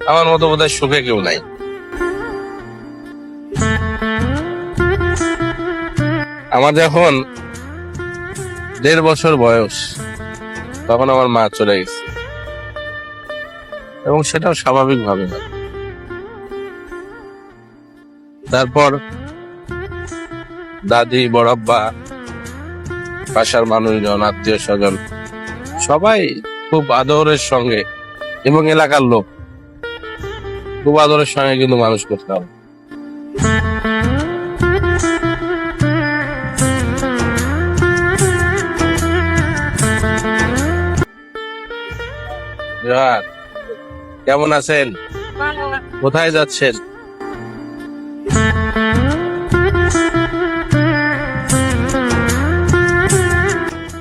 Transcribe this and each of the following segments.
আমার মতো বোধহয় সুখে কেউ নাই। আমার যখন 1.5 বছর বয়স তখন আমার মা চলে গেছে, এবং সেটাও স্বাভাবিক ভাবে না। তারপর দাদি, বড়াব্বা, বাসার মানুষজন, আত্মীয় স্বজন সবাই খুব আদরের সঙ্গে, এবং এলাকার লোক খুব আদরের সঙ্গে কিন্তু মানুষ করতাম। জোহার, কেমন আছেন? কোথায় যাচ্ছেন?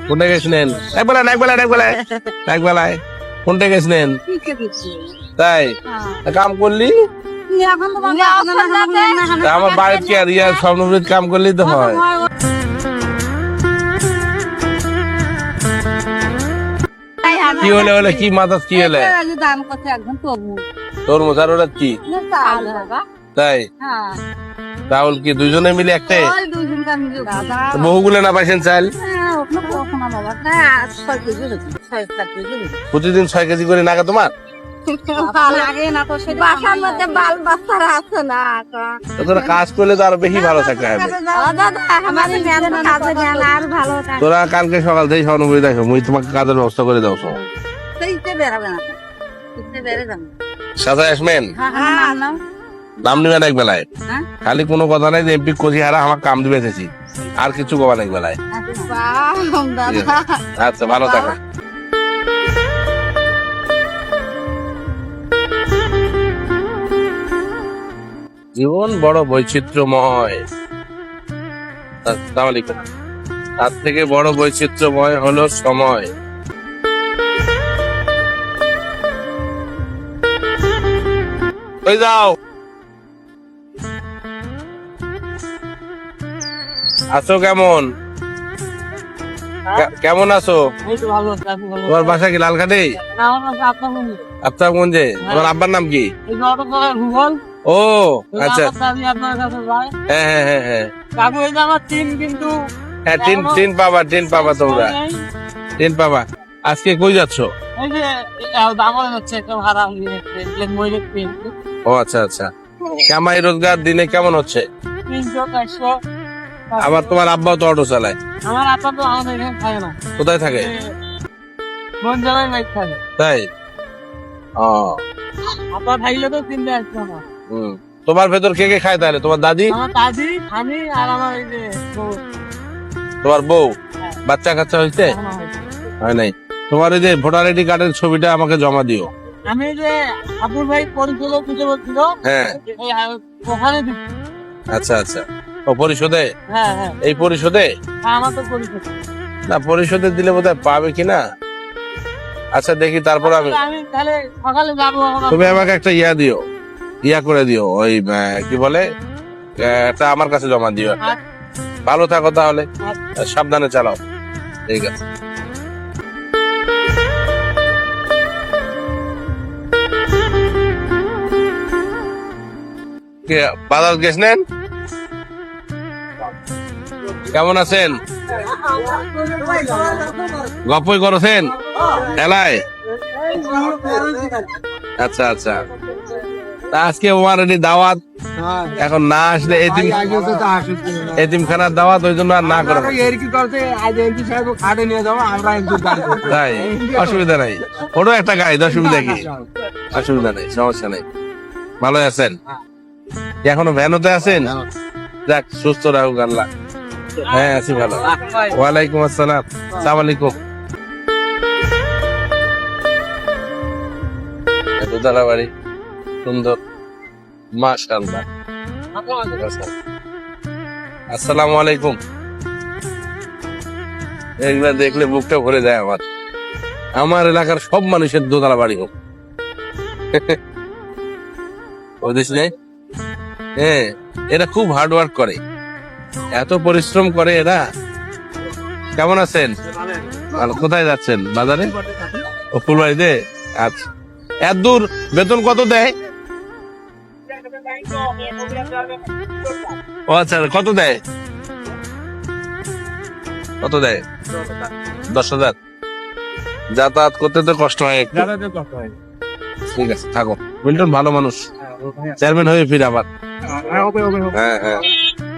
কোনটা গেছিলেন? একবেলায় কোনটা গেছিলেন? তাই কাম করলি? আমার বাড়িতে কি আর ইয়ার স্বপ্নবৃত কাম করলেই তো হয়। কি হলে হলে কি মাথা কি হলে? তরমুজ আর ওটা কি? তাই চাউল কি দুজনে মিলে একটাই? বহুগুলো না পাইছেন চাল? প্রতিদিন 6 কেজি করে নাগা তোমার? তোরা কাজ করলে তো আরো বেশি ভালো থাকতে হবে। তোরা কালকে সকাল থেকে স্বর্ণপুরি দেখো, মুই তোমাকে কাজের ব্যবস্থা করে দাও। সাজায় আসবেন, নাম নিবেন এক বেলায়। খালি কোনো কথা নাই যে এমপি কোচি হারা আমার কাম দিবে এসেছি, আর কিছু কবার এক বেলায়। আচ্ছা, ভালো থাকো। জীবন বড় বৈচিত্র্যময়, তার থেকে বড় বৈচিত্র্যময় হলো সময়। কই যাও? আছো কেমন? কেমন আছো? তোমার বাসা কি লালখাটে? আপনারগঞ্জে? তোমার আব্বার নাম কি? ও আচ্ছা, হ্যাঁ হ্যাঁ হ্যাঁ হ্যাঁ, টিন পাবা তোমরা, টিন পাবা। আজকে কই যাচ্ছ? ও আচ্ছা আচ্ছা, কামাই রোজগার দিনে কেমন হচ্ছে? আবার তোমার আব্বাও তো অটো চালায়? আমার আব্বা তো আমাদের এখানে থাকে না। কোথায় থাকে? তাই? আব্বা থাকলে তো চিনতে আসতো না। তোমার ভেতর কে কে খায় তাহলে? তোমার দাদি? আমার দাদি, আমি আর আমার এই যে বউ। তোমার বউ? বাচ্চা কাচ্চা হয়েছে? হয় নাই। তোমার এই যে ভোটার আইডি কার্ডের ছবিটা আমাকে জমা দিও। আমি যে আব্বুর ভাই পরিচয় দিতে বলছিল, হ্যাঁ ওখানে। আচ্ছা আচ্ছা, ও পরিশোধে? হ্যাঁ হ্যাঁ, এই পরিশোধে? আমার তো পরিচয় না, পরিশোধে দিলে বোধহয় পাবে কিনা। আচ্ছা দেখি, তারপর আমি তাহলে সকালে যাবো। তুমি আমাকে একটা ইয়া করে দিও, ওই কি বলে, এটা আমার কাছে জমা দিও একটা। ভালো থাকো তাহলে, সাবধানে চালাও। ঠিক আছে। বাজার গেছেন? কেমন আছেন? গপ্পই করছেন এলায়? আচ্ছা আচ্ছা, আজকে ওমারেরই দাওয়াত, এখন না আসলে এতিমখানার দাওয়াত, ওই জন্য আর না করে। তাই? অসুবিধা নাই, ওরও একটা গাইড, অসুবিধা কি? অসুবিধা নেই, সমস্যা নেই। ভালো আছেন? এখনো ভ্যানতে আছেন? যাক, সুস্থ রাখুক আল্লাহ। হ্যাঁ আছি ভালো। ওয়ালাইকুম আসসালাম, আসসালামু আলাইকুম। দোতলা বাড়ি, সুন্দর, মাশাআল্লাহ। আসসালামু আলাইকুম। এগুলা দেখলে বুকটা ভরে যায় আমার। আমার এলাকার সব মানুষের দোতলা বাড়ি হোক। বুঝিস নেই? হ্যাঁ, এরা খুব হার্ড ওয়ার্ক করে, এত পরিশ্রম করে এরা। কেমন আছেন? কোথায় যাচ্ছেন? বাজারে? ও ফুলবাড়িতে? আচ্ছা, এত দূর বেতন কত দেয়? ও আচ্ছা, কত দেয়? কত দেয়? 10,000। যাতায়াত করতে তো কষ্ট হয় একটু। ঠিক আছে, থাকো। মিল্টন ভালো মানুষ, চেয়ারম্যান হয়ে ফিরে আবার। হ্যাঁ হ্যাঁ,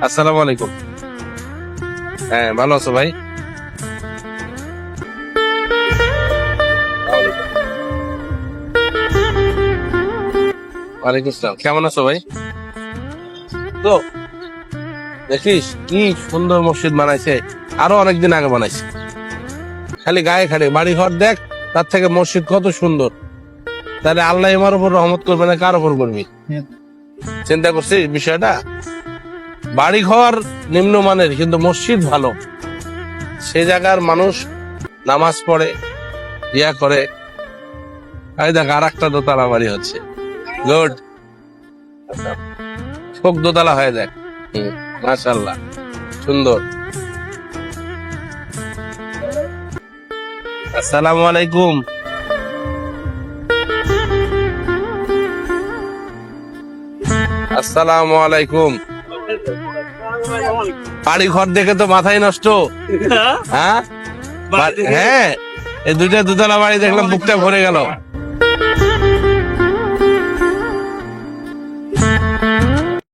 আসসালামু আলাইকুম। হ্যাঁ, ভালো আছো ভাই? ওয়ালাইকুম আসসালাম, কেমন আছো ভাই? তো দেখিস কি সুন্দর মসজিদ বানাইছে, আরো অনেকদিন আগে বানাইছে। খালি গায়ে খাটে বাড়ি ঘর দেখ, তার থেকে মসজিদ কত সুন্দর। তাহলে আল্লাহ আমার উপর রহমত করবে না, কার উপর করবি? চিন্তা করছিস বিষয়টা? বাড়ি ঘর নিম্নমানের কিন্তু মসজিদ ভালো, সে জায়গার মানুষ নামাজ পড়ে, ইয়া করে। এই দেখ আর একটা দোতলা বাড়ি হচ্ছে, গুড, খুব দোতলা হয়ে দেখ। মাশাআল্লাহ, সুন্দর। আসসালামু আলাইকুম। আসসালামু আলাইকুম। বাড়ি ঘর দেখে তো মাথায় নষ্ট। হ্যাঁ হ্যাঁ, এই দুইটা দোতলা বাড়ি দেখলাম বুকটা ভরে গেল।